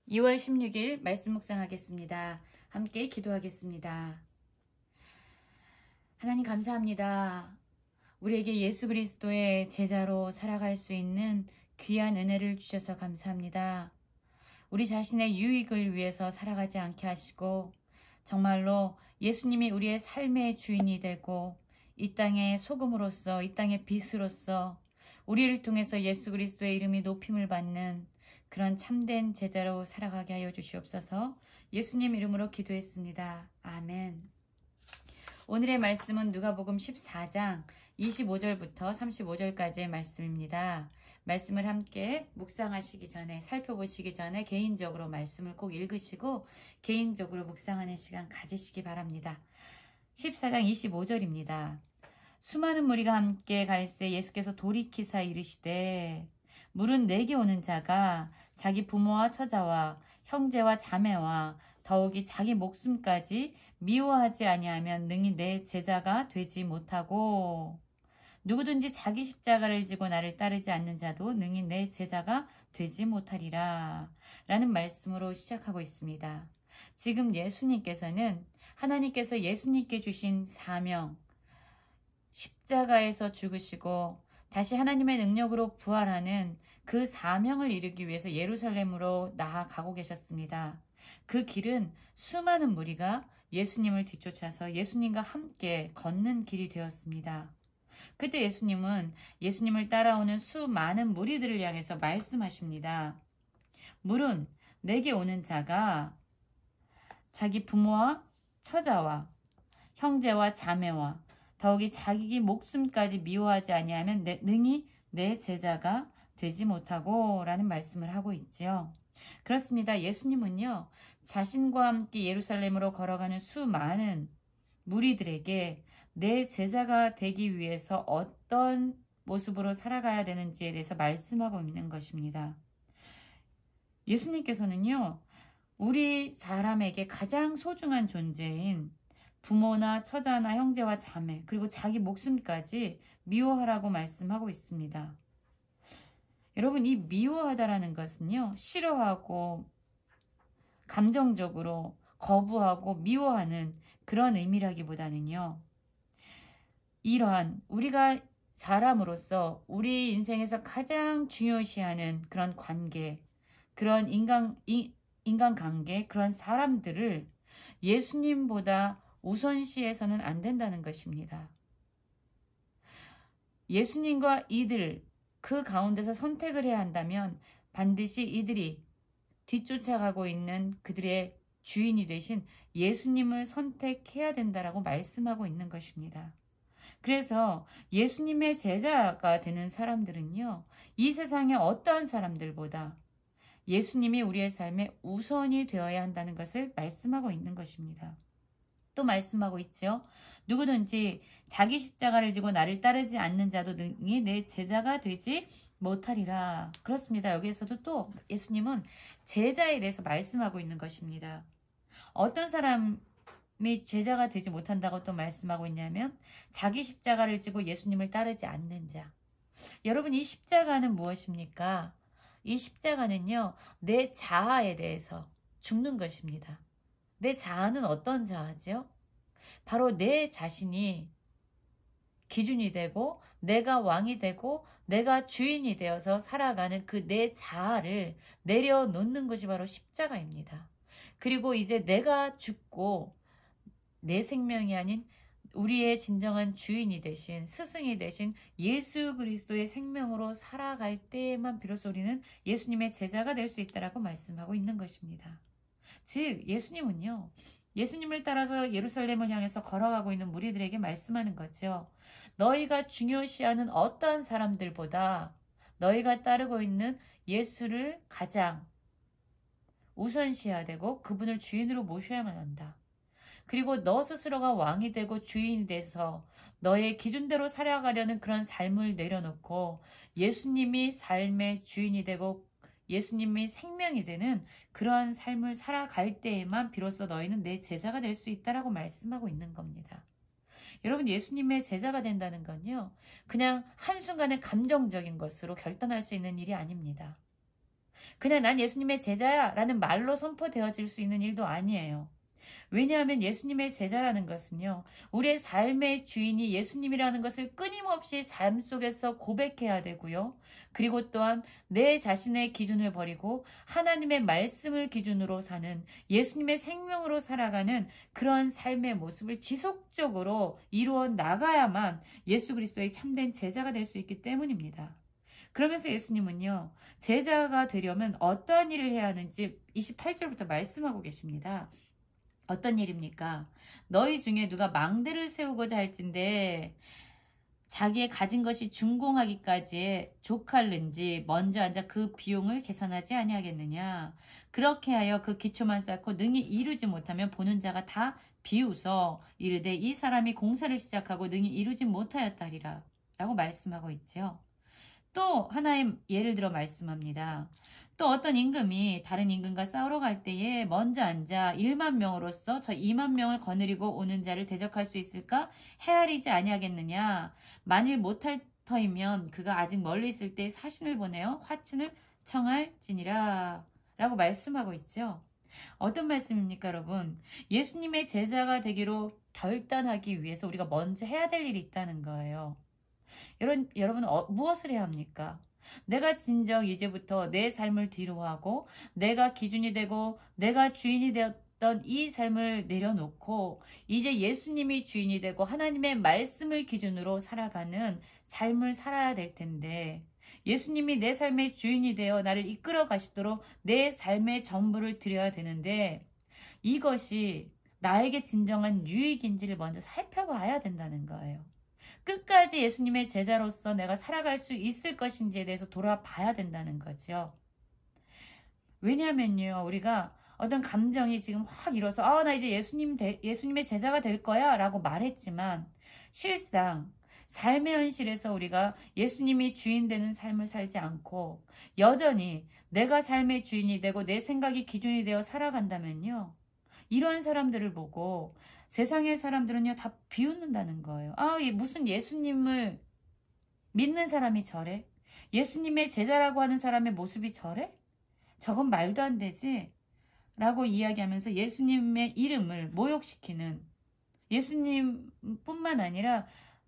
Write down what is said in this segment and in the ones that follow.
2월 16일 말씀 묵상하겠습니다. 함께 기도하겠습니다. 하나님 감사합니다. 우리에게 예수 그리스도의 제자로 살아갈 수 있는 귀한 은혜를 주셔서 감사합니다. 우리 자신의 유익을 위해서 살아가지 않게 하시고 정말로 예수님이 우리의 삶의 주인이 되고 이 땅의 소금으로서 이 땅의 빛으로서 우리를 통해서 예수 그리스도의 이름이 높임을 받는 그런 참된 제자로 살아가게 하여 주시옵소서. 예수님 이름으로 기도했습니다. 아멘. 오늘의 말씀은 누가복음 14장 25절부터 35절까지의 말씀입니다. 말씀을 함께 묵상하시기 전에 살펴보시기 전에 개인적으로 말씀을 꼭 읽으시고 개인적으로 묵상하는 시간 가지시기 바랍니다. 14장 25절입니다. 수많은 무리가 함께 갈새 예수께서 돌이키사 이르시되 물은 내게 오는 자가 자기 부모와 처자와 형제와 자매와 더욱이 자기 목숨까지 미워하지 아니하면 능히 내 제자가 되지 못하고 누구든지 자기 십자가를 지고 나를 따르지 않는 자도 능히 내 제자가 되지 못하리라 라는 말씀으로 시작하고 있습니다. 지금 예수님께서는 하나님께서 예수님께 주신 사명, 십자가에서 죽으시고 다시 하나님의 능력으로 부활하는 그 사명을 이루기 위해서 예루살렘으로 나아가고 계셨습니다. 그 길은 수많은 무리가 예수님을 뒤쫓아서 예수님과 함께 걷는 길이 되었습니다. 그때 예수님은 예수님을 따라오는 수많은 무리들을 향해서 말씀하십니다. 물은 내게 오는 자가 자기 부모와 처자와 형제와 자매와 더욱이 자기 목숨까지 미워하지 아니하면 능히 내 제자가 되지 못하고 라는 말씀을 하고 있지요. 그렇습니다. 예수님은요, 자신과 함께 예루살렘으로 걸어가는 수많은 무리들에게 내 제자가 되기 위해서 어떤 모습으로 살아가야 되는지에 대해서 말씀하고 있는 것입니다. 예수님께서는요, 우리 사람에게 가장 소중한 존재인 부모나 처자나 형제와 자매 그리고 자기 목숨까지 미워하라고 말씀하고 있습니다. 여러분, 이 미워하다라는 것은요, 싫어하고 감정적으로 거부하고 미워하는 그런 의미라기보다는요, 이러한 우리가 사람으로서 우리 인생에서 가장 중요시하는 그런 관계, 그런 인간관계, 그런 사람들을 예수님보다 우선시해서는 안 된다는 것입니다. 예수님과 이들, 그 가운데서 선택을 해야 한다면 반드시 이들이 뒤쫓아가고 있는 그들의 주인이 되신 예수님을 선택해야 된다라고 말씀하고 있는 것입니다. 그래서 예수님의 제자가 되는 사람들은요, 이 세상의 어떠한 사람들보다 예수님이 우리의 삶에 우선이 되어야 한다는 것을 말씀하고 있는 것입니다. 또 말씀하고 있죠. 누구든지 자기 십자가를 지고 나를 따르지 않는 자도 능히 내 제자가 되지 못하리라. 그렇습니다. 여기에서도 또 예수님은 제자에 대해서 말씀하고 있는 것입니다. 어떤 사람이 제자가 되지 못한다고 또 말씀하고 있냐면 자기 십자가를 지고 예수님을 따르지 않는 자. 여러분, 이 십자가는 무엇입니까? 이 십자가는요, 내 자아에 대해서 죽는 것입니다. 내 자아는 어떤 자아죠? 바로 내 자신이 기준이 되고 내가 왕이 되고 내가 주인이 되어서 살아가는 그 내 자아를 내려놓는 것이 바로 십자가입니다. 그리고 이제 내가 죽고 내 생명이 아닌 우리의 진정한 주인이 되신 스승이 되신 예수 그리스도의 생명으로 살아갈 때에만 비로소 우리는 예수님의 제자가 될 수 있다라고 말씀하고 있는 것입니다. 즉 예수님은요, 예수님을 따라서 예루살렘을 향해서 걸어가고 있는 무리들에게 말씀하는 거죠. 너희가 중요시하는 어떠한 사람들보다 너희가 따르고 있는 예수를 가장 우선시해야 되고 그분을 주인으로 모셔야만 한다. 그리고 너 스스로가 왕이 되고 주인이 돼서 너의 기준대로 살아가려는 그런 삶을 내려놓고 예수님이 삶의 주인이 되고 예수님이 생명이 되는 그러한 삶을 살아갈 때에만 비로소 너희는 내 제자가 될 수 있다라고 말씀하고 있는 겁니다. 여러분, 예수님의 제자가 된다는 건요, 그냥 한순간에 감정적인 것으로 결단할 수 있는 일이 아닙니다. 그냥 난 예수님의 제자야 라는 말로 선포되어질 수 있는 일도 아니에요. 왜냐하면 예수님의 제자라는 것은요, 우리의 삶의 주인이 예수님이라는 것을 끊임없이 삶 속에서 고백해야 되고요. 그리고 또한 내 자신의 기준을 버리고 하나님의 말씀을 기준으로 사는, 예수님의 생명으로 살아가는 그런 삶의 모습을 지속적으로 이루어 나가야만 예수 그리스도의 참된 제자가 될 수 있기 때문입니다. 그러면서 예수님은요, 제자가 되려면 어떠한 일을 해야 하는지 28절부터 말씀하고 계십니다. 어떤 일입니까? 너희 중에 누가 망대를 세우고자 할진대 자기의 가진 것이 준공하기까지 족할는지 먼저 앉아 그 비용을 계산하지 아니하겠느냐. 그렇게 하여 그 기초만 쌓고 능히 이루지 못하면 보는 자가 다 비웃어 이르되 이 사람이 공사를 시작하고 능히 이루지 못하였다리라 라고 말씀하고 있죠. 또 하나의 예를 들어 말씀합니다. 또 어떤 임금이 다른 임금과 싸우러 갈 때에 먼저 앉아 1만 명으로서 저 2만 명을 거느리고 오는 자를 대적할 수 있을까? 헤아리지 아니하겠느냐. 만일 못할 터이면 그가 아직 멀리 있을 때 사신을 보내어 화친을 청할지니라 라고 말씀하고 있죠. 어떤 말씀입니까, 여러분? 예수님의 제자가 되기로 결단하기 위해서 우리가 먼저 해야 될 일이 있다는 거예요. 여러분 무엇을 해야 합니까? 내가 진정 이제부터 내 삶을 뒤로하고 내가 기준이 되고 내가 주인이 되었던 이 삶을 내려놓고 이제 예수님이 주인이 되고 하나님의 말씀을 기준으로 살아가는 삶을 살아야 될 텐데, 예수님이 내 삶의 주인이 되어 나를 이끌어 가시도록 내 삶의 전부를 드려야 되는데, 이것이 나에게 진정한 유익인지를 먼저 살펴봐야 된다는 거예요. 끝까지 예수님의 제자로서 내가 살아갈 수 있을 것인지에 대해서 돌아봐야 된다는 거죠. 왜냐하면요, 우리가 어떤 감정이 지금 확 일어서 나 이제 예수님의 제자가 될 거야 라고 말했지만, 실상 삶의 현실에서 우리가 예수님이 주인 되는 삶을 살지 않고 여전히 내가 삶의 주인이 되고 내 생각이 기준이 되어 살아간다면요, 이러한 사람들을 보고 세상의 사람들은요 다 비웃는다는 거예요. 무슨 예수님을 믿는 사람이 저래? 예수님의 제자라고 하는 사람의 모습이 저래? 저건 말도 안 되지? 라고 이야기하면서 예수님의 이름을 모욕시키는, 예수님뿐만 아니라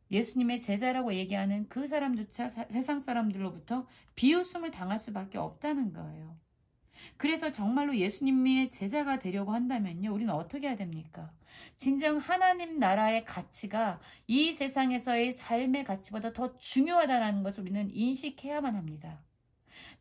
예수님의 제자라고 얘기하는 그 사람조차 세상 사람들로부터 비웃음을 당할 수밖에 없다는 거예요. 그래서 정말로 예수님의 제자가 되려고 한다면요, 우리는 어떻게 해야 됩니까? 진정 하나님 나라의 가치가 이 세상에서의 삶의 가치보다 더 중요하다는 것을 우리는 인식해야만 합니다.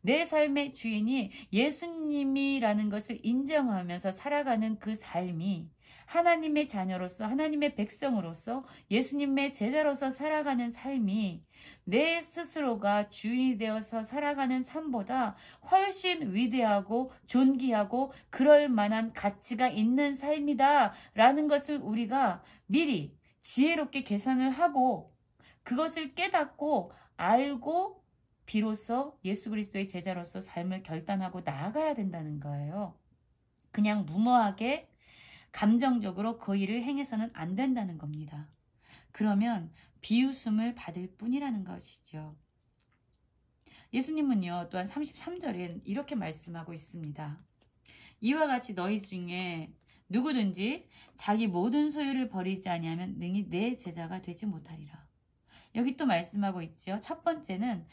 내 삶의 주인이 예수님이라는 것을 인정하면서 살아가는 그 삶이 하나님의 자녀로서, 하나님의 백성으로서, 예수님의 제자로서 살아가는 삶이 내 스스로가 주인이 되어서 살아가는 삶보다 훨씬 위대하고 존귀하고 그럴 만한 가치가 있는 삶이다 라는 것을 우리가 미리 지혜롭게 계산을 하고 그것을 깨닫고 알고 비로소 예수 그리스도의 제자로서 삶을 결단하고 나아가야 된다는 거예요. 그냥 무모하게 감정적으로 그 일을 행해서는 안 된다는 겁니다. 그러면 비웃음을 받을 뿐이라는 것이죠. 예수님은요, 또한 33절엔 이렇게 말씀하고 있습니다. 이와 같이 너희 중에 누구든지 자기 모든 소유를 버리지 아니하면 능히 내 제자가 되지 못하리라. 여기 또 말씀하고 있죠. 첫 번째는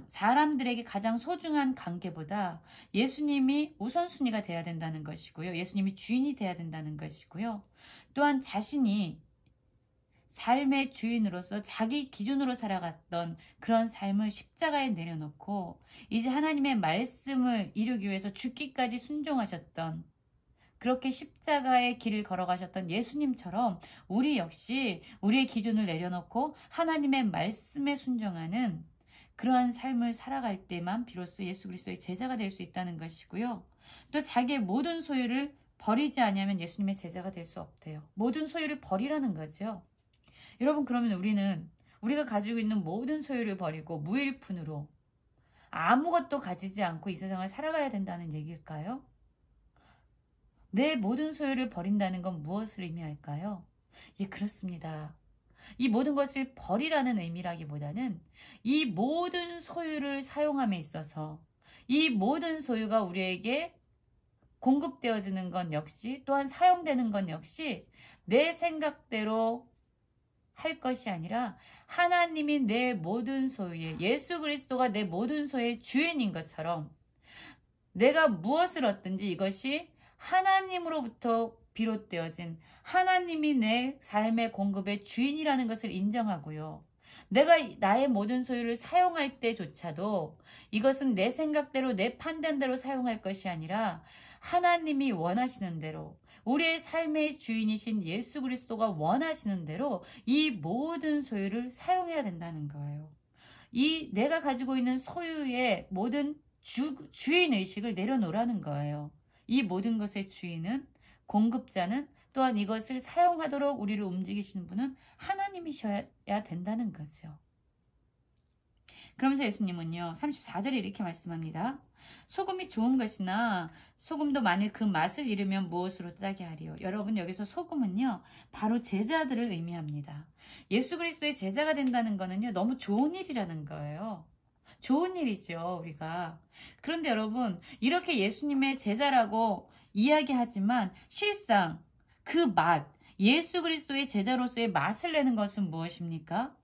사람들에게 가장 소중한 관계보다 예수님이 우선순위가 돼야 된다는 것이고요. 예수님이 주인이 돼야 된다는 것이고요. 또한 자신이 삶의 주인으로서 자기 기준으로 살아갔던 그런 삶을 십자가에 내려놓고 이제 하나님의 말씀을 이루기 위해서 죽기까지 순종하셨던, 그렇게 십자가의 길을 걸어가셨던 예수님처럼 우리 역시 우리의 기준을 내려놓고 하나님의 말씀에 순종하는 그러한 삶을 살아갈 때만 비로소 예수 그리스도의 제자가 될 수 있다는 것이고요. 또 자기의 모든 소유를 버리지 않으면 예수님의 제자가 될 수 없대요. 모든 소유를 버리라는 거죠. 여러분, 그러면 우리가 가지고 있는 모든 소유를 버리고 무일푼으로 아무것도 가지지 않고 이 세상을 살아가야 된다는 얘기일까요? 내 모든 소유를 버린다는 건 무엇을 의미할까요? 예, 그렇습니다. 이 모든 것을 버리라는 의미라기보다는 이 모든 소유를 사용함에 있어서 이 모든 소유가 우리에게 공급되어지는 건 역시, 또한 사용되는 건 역시 내 생각대로 할 것이 아니라 하나님이 내 모든 소유의, 예수 그리스도가 내 모든 소유의 주인인 것처럼 내가 무엇을 얻든지 이것이 하나님으로부터 비롯되어진, 하나님이 내 삶의 공급의 주인이라는 것을 인정하고요. 내가 나의 모든 소유를 사용할 때조차도 이것은 내 생각대로, 내 판단대로 사용할 것이 아니라 하나님이 원하시는 대로, 우리의 삶의 주인이신 예수 그리스도가 원하시는 대로 이 모든 소유를 사용해야 된다는 거예요. 이 내가 가지고 있는 소유의 모든 주인의식을 내려놓으라는 거예요. 이 모든 것의 주인은, 공급자는, 또한 이것을 사용하도록 우리를 움직이시는 분은 하나님이셔야 된다는 거죠. 그러면서 예수님은요, 34절에 이렇게 말씀합니다. 소금이 좋은 것이나 소금도 만일 그 맛을 잃으면 무엇으로 짜게 하리요. 여러분, 여기서 소금은요, 바로 제자들을 의미합니다. 예수 그리스도의 제자가 된다는 거는요, 너무 좋은 일이라는 거예요. 좋은 일이죠, 우리가. 그런데 여러분, 이렇게 예수님의 제자라고 이야기하지만 실상 그 맛, 예수 그리스도의 제자로서의 맛을 내는 것은 무엇입니까?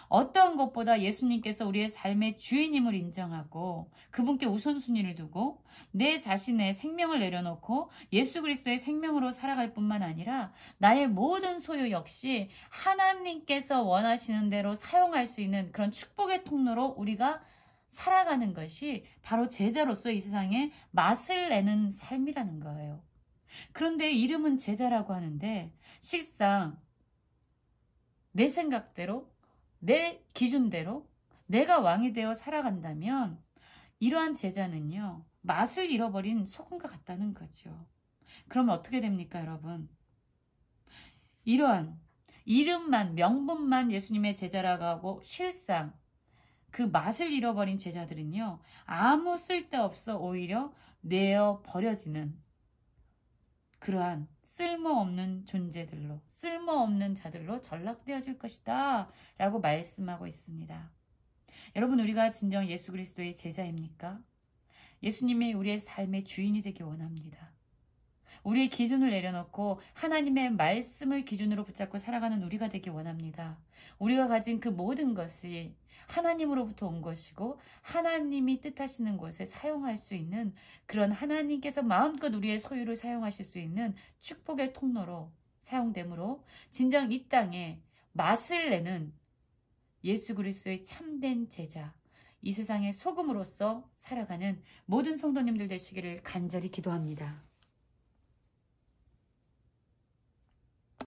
어떠한 것보다 예수님께서 우리의 삶의 주인임을 인정하고 그분께 우선순위를 두고 내 자신의 생명을 내려놓고 예수 그리스도의 생명으로 살아갈 뿐만 아니라 나의 모든 소유 역시 하나님께서 원하시는 대로 사용할 수 있는 그런 축복의 통로로 우리가 살아가는 것이 바로 제자로서 이 세상에 맛을 내는 삶이라는 거예요. 그런데 이름은 제자라고 하는데 실상 내 생각대로, 내 기준대로 내가 왕이 되어 살아간다면 이러한 제자는요, 맛을 잃어버린 소금과 같다는 거죠. 그럼 어떻게 됩니까, 여러분? 이러한 이름만, 명분만 예수님의 제자라고 하고 실상 그 맛을 잃어버린 제자들은요, 아무 쓸데없어 오히려 내어 버려지는 그러한 쓸모없는 존재들로, 쓸모없는 자들로 전락되어질 것이다 라고 말씀하고 있습니다. 여러분, 우리가 진정 예수 그리스도의 제자입니까? 예수님이 우리의 삶의 주인이 되기 원합니다. 우리의 기준을 내려놓고 하나님의 말씀을 기준으로 붙잡고 살아가는 우리가 되기 원합니다. 우리가 가진 그 모든 것이 하나님으로부터 온 것이고 하나님이 뜻하시는 곳에 사용할 수 있는 그런, 하나님께서 마음껏 우리의 소유를 사용하실 수 있는 축복의 통로로 사용되므로 진정 이 땅에 맛을 내는 예수 그리스도의 참된 제자, 이 세상의 소금으로서 살아가는 모든 성도님들 되시기를 간절히 기도합니다.